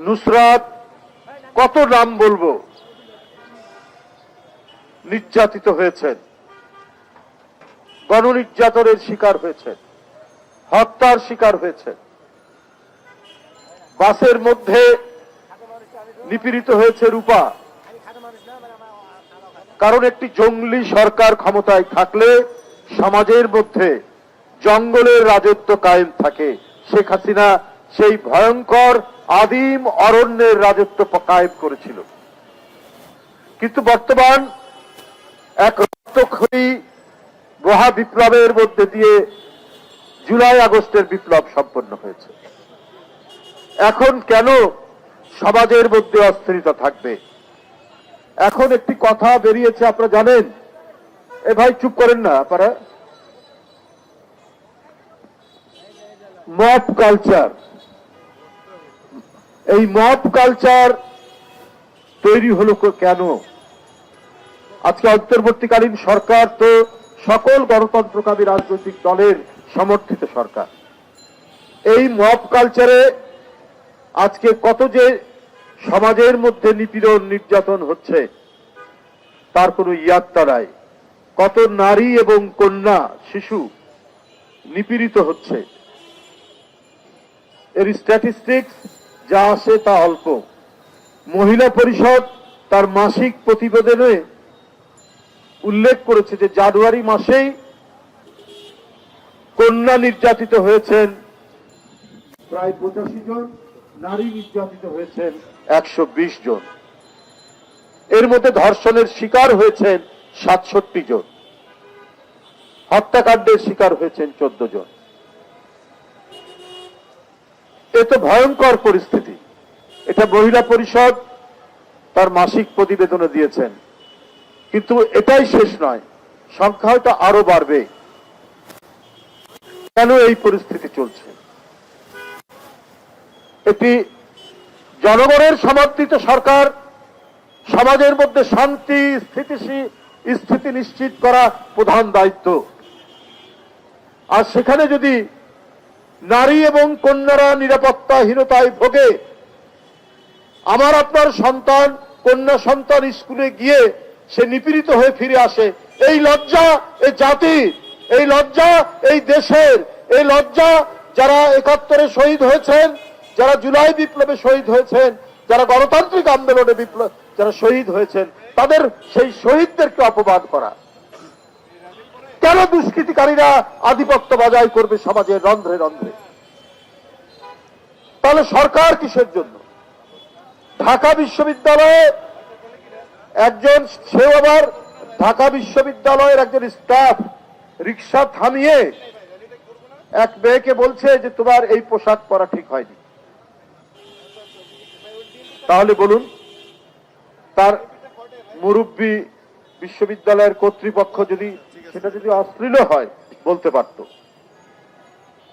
নুসরাত, কত নাম বলবো, নির্যাতিত হয়েছেন, গণনির্যাতনের শিকার হয়েছেন, হত্যার শিকার হয়েছেন, বাসের মধ্যে নিপীড়িত হয়েছে রূপা। কারণ একটি জঙ্গলি সরকার ক্ষমতায় থাকলে সমাজের মধ্যে জঙ্গলের রাজত্ব কায়েম থাকে। শেখ হাসিনা সেই ভয়ঙ্কর আদিম অরণ্যের রাজত্ব কায়েম করেছিল। কিন্তু বর্তমান এক রক্তক্ষয়ী মহা বিপ্লবের মধ্যে দিয়ে জুলাই আগস্টের বিপ্লব সম্পন্ন হয়েছে। এখন কেন সমাজের মধ্যে অস্থিরতা থাকবে? এখন একটি কথা বেরিয়েছে, আপনারা জানেন। এ ভাই চুপ করেন না আপনারা। মব কালচার, এই মব কালচার তৈরি হলো কেন? আজকে অন্তর্বর্তীকালীন সরকার তো সকল গণতন্ত্রকামী রাজনৈতিক দলের সমর্থিত সরকার। এই মব কালচারে আজকে কত যে সমাজের মধ্যে নিপীড়ন নির্যাতন হচ্ছে তার কোনো ইয়াত্তা নাই। কত নারী এবং কন্যা শিশু নিপীড়িত হচ্ছে, এর স্ট্যাটিস্টিক্স যা আসে তা অল্প। মহিলা পরিষদ তার মাসিক প্রতিবেদনে উল্লেখ করেছে যে জানুয়ারি মাসেই কন্যা নির্যাতিত হয়েছেন প্রায় 85 জন, নারী নির্যাতিত হয়েছেন 120 জন। এর মধ্যে ধর্ষণের শিকার হয়েছেন 67 জন, হত্যাকাণ্ডের শিকার হয়েছেন 14 জন। এ তো ভয়ঙ্কর পরিস্থিতি। এটা মহিলা পরিষদ তার মাসিক প্রতিবেদনে দিয়েছেন। কিন্তু এটাই শেষ নয়, সংখ্যা হয়তো আরো বাড়বে। কেন এই পরিস্থিতি চলছে? এটি জনগণের সমর্থিত সরকার, সমাজের মধ্যে শান্তি স্থিতি নিশ্চিত করা প্রধান দায়িত্ব। আর সেখানে যদি নারী এবং কন্যারা নিরাপত্তাহীনতায় ভোগে, আমার আপনার সন্তান, কন্যা সন্তান স্কুলে গিয়ে সে নিপীড়িত হয়ে ফিরে আসে, এই লজ্জা এই জাতির, এই লজ্জা এই দেশের, এই লজ্জা যারা 71-এ শহীদ হয়েছেন, যারা জুলাই বিপ্লবে শহীদ হয়েছেন, যারা গণতান্ত্রিক আন্দোলনে যারা শহীদ হয়েছেন, তাদের সেই শহীদদেরকে অপমান করা। কেন দুষ্কৃতিকারীরা আধিপত্য বজায় করবে সমাজের রন্ধ্রে রন্ধ্রে? তাহলে সরকার কিসের জন্য? ঢাকা বিশ্ববিদ্যালয়ে একজন, সেও আবার ঢাকা বিশ্ববিদ্যালয়ের একজন স্টাফ, রিক্সা থামিয়ে এক মেয়েকে বলছে যে তোমার এই পোশাক পরা ঠিক হয়নি। তাহলে বলুন, তার মুরব্বী বিশ্ববিদ্যালয়ের কর্তৃপক্ষ সেটা যদি অশ্লীল হয় বলতে পারত।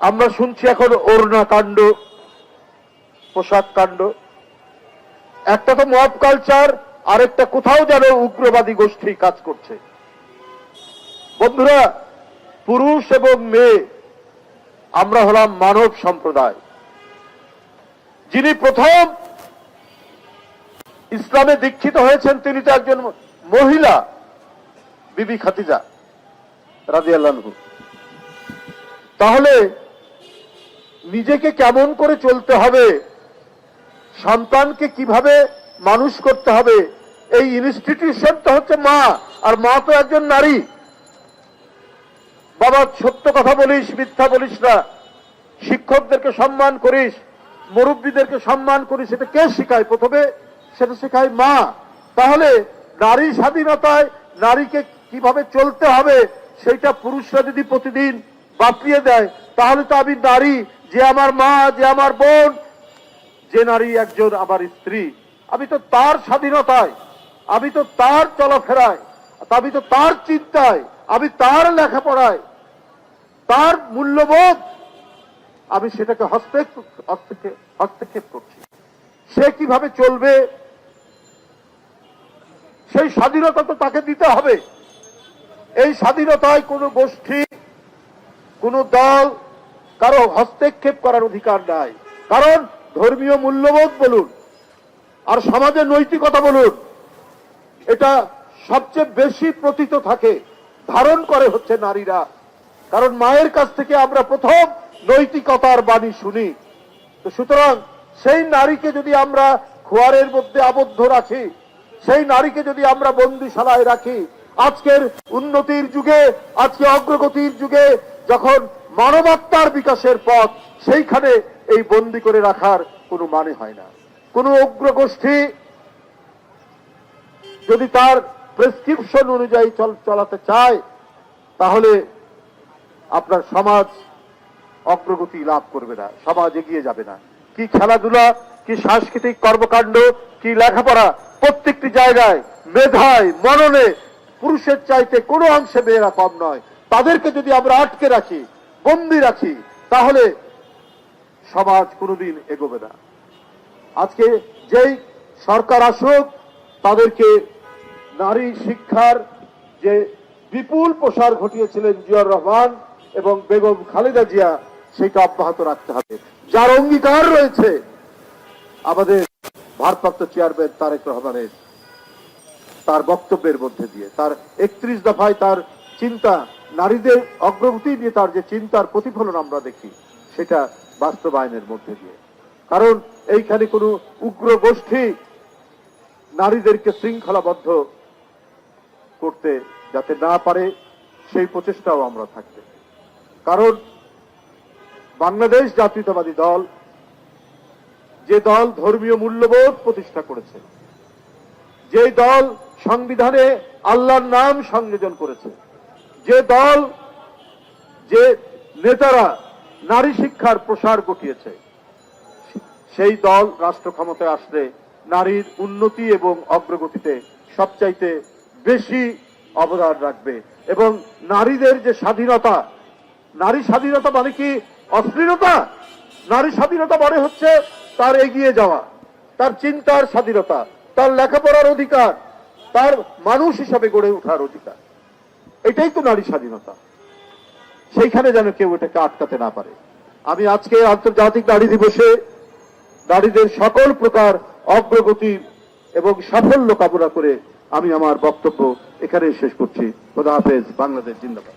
আমরা শুনছি এখন ওড়না কাণ্ড, পোশাক কাণ্ড। একটা তো মব কালচার, আরেকটা কোথাও যেন উগ্রবাদী গোষ্ঠী কাজ করছে। বন্ধুরা, পুরুষ এবং মেয়ে আমরা হলাম মানব সম্প্রদায়। যিনি প্রথম ইসলামে দীক্ষিত হয়েছেন তিনি তো একজন মহিলা, বিবি খাদিজা রাদিয়াল্লাহু আনহা। তাহলে নিজেকে কেমন করে চলতে হবে, সন্তানকে কিভাবে মানুষ করতে হবে, এই ইনস্টিটিউশন তো হচ্ছে মা, আর মা তো একজন নারী। বাবা সত্য কথা বলিস, মিথ্যা বলিস না, শিক্ষকদেরকে সম্মান করিস, মুরব্বীদেরকে সম্মান করিস, সেটা কে শেখায়? প্রথমে সেটা শেখায় মা। তাহলে নারী স্বাধীনতায় নারীকে কিভাবে চলতে হবে সেইটা পুরুষরা যদি প্রতিদিন বাতলিয়ে দেয়, তাহলে তো আমি নারী, যে আমার মা, যে আমার বোন, যে নারী একজন আমার স্ত্রী, আমি তো তার স্বাধীনতায়, আমি তো তার চলাফেরায়, আমি তো তার চিন্তায়, আমি তার লেখাপড়ায়, তার মূল্যবোধ, আমি সেটাকে হস্তক্ষেপ করছি। সে কিভাবে চলবে সেই স্বাধীনতা তো তাকে দিতে হবে। এই স্বাধীনতায় কোনো গোষ্ঠী, কোনো দল কারো হস্তক্ষেপ করার অধিকার নাই। কারণ ধর্মীয় মূল্যবোধ বলুন, আর সমাজের নৈতিকতা বলুন, এটা সবচেয়ে বেশি প্রতীত থাকে, ধারণ করে হচ্ছে নারীরা। কারণ মায়ের কাছ থেকে আমরা প্রথম নৈতিকতার বাণী শুনি। তো সুতরাং সেই নারীকে যদি আমরা খোয়ারের মধ্যে আবদ্ধ রাখি, সেই নারীকে যদি আমরা বন্দিশালায় রাখি, আজকের উন্নতির যুগে, আজকে অগ্রগতির যুগে, যখন মানবাত্মার বিকাশের পথ, সেইখানে এই বন্দি করে রাখার কোনো মানে হয় না। কোন উগ্রগোষ্ঠী যদি তার প্রেসক্রিপশন অনুযায়ী চলাতে চায়, তাহলে আপনার সমাজ অগ্রগতি লাভ করবে না, সমাজ এগিয়ে যাবে না। কি খেলাধুলা, কি সাংস্কৃতিক কর্মকাণ্ড, কি লেখাপড়া, প্রত্যেকটি জায়গায় মেধায় মননে পুরুষের চাইতে কোনো অংশে মেয়েরা কম নয়। তাদেরকে যদি আমরা আটকে রাখি, বন্দি রাখি, তাহলে সমাজ কোনোদিন এগোবে না। আজকে যেই সরকার আসুক, তাদেরকে নারী শিক্ষার যে বিপুল প্রসার ঘটিয়েছিলেন জিয়াউর রহমান এবং বেগম খালেদা জিয়া, সেটা অব্যাহত রাখতে হবে। যার অঙ্গীকার রয়েছে আমাদের ভারপ্রাপ্ত চেয়ারম্যান তারেক রহমানের, তার বক্তব্যের মধ্যে দিয়ে, তার 31 দফায় তার চিন্তা, নারীদের অগ্রগতি নিয়ে তার যে চিন্তার প্রতিফলন আমরা দেখি, সেটা বাস্তবায়নের মধ্যে দিয়ে। কারণ এইখানে কোনো উগ্র গোষ্ঠী নারীদেরকে শৃঙ্খলাবদ্ধ করতে যাতে না পারে, সেই প্রচেষ্টাও আমরা থাকবে। কারণ বাংলাদেশ জাতীয়তাবাদী দল, যে দল ধর্মীয় মূল্যবোধ প্রতিষ্ঠা করেছে, যে দল সংবিধানে আল্লাহর নাম সংযোজন করেছে, যে দল, যে নেতারা নারী শিক্ষার প্রসার ঘটিয়েছে, সেই দল রাষ্ট্র ক্ষমতায় আসলে নারীর উন্নতি এবং অগ্রগতিতে সবচাইতে বেশি অবদান রাখবে। এবং নারীদের যে স্বাধীনতা, নারী স্বাধীনতা মানে কি অশ্লীলতা? নারী স্বাধীনতা মানে হচ্ছে তার এগিয়ে যাওয়া, তার চিন্তার স্বাধীনতা, তার লেখাপড়ার অধিকার, তার মানুষ হিসাবে গড়ে ওঠার অধিকার। এটাই তো নারী স্বাধীনতা। সেইখানে যেন কেউ এটাকে আটকাতে না পারে। আমি আজকে আন্তর্জাতিক নারী দিবসে নারীদের সকল প্রকার অগ্রগতি এবং সাফল্য কামনা করে আমি আমার বক্তব্য এখানে শেষ করছি। খোদা হাফেজ। বাংলাদেশ জিন্দাবাদ।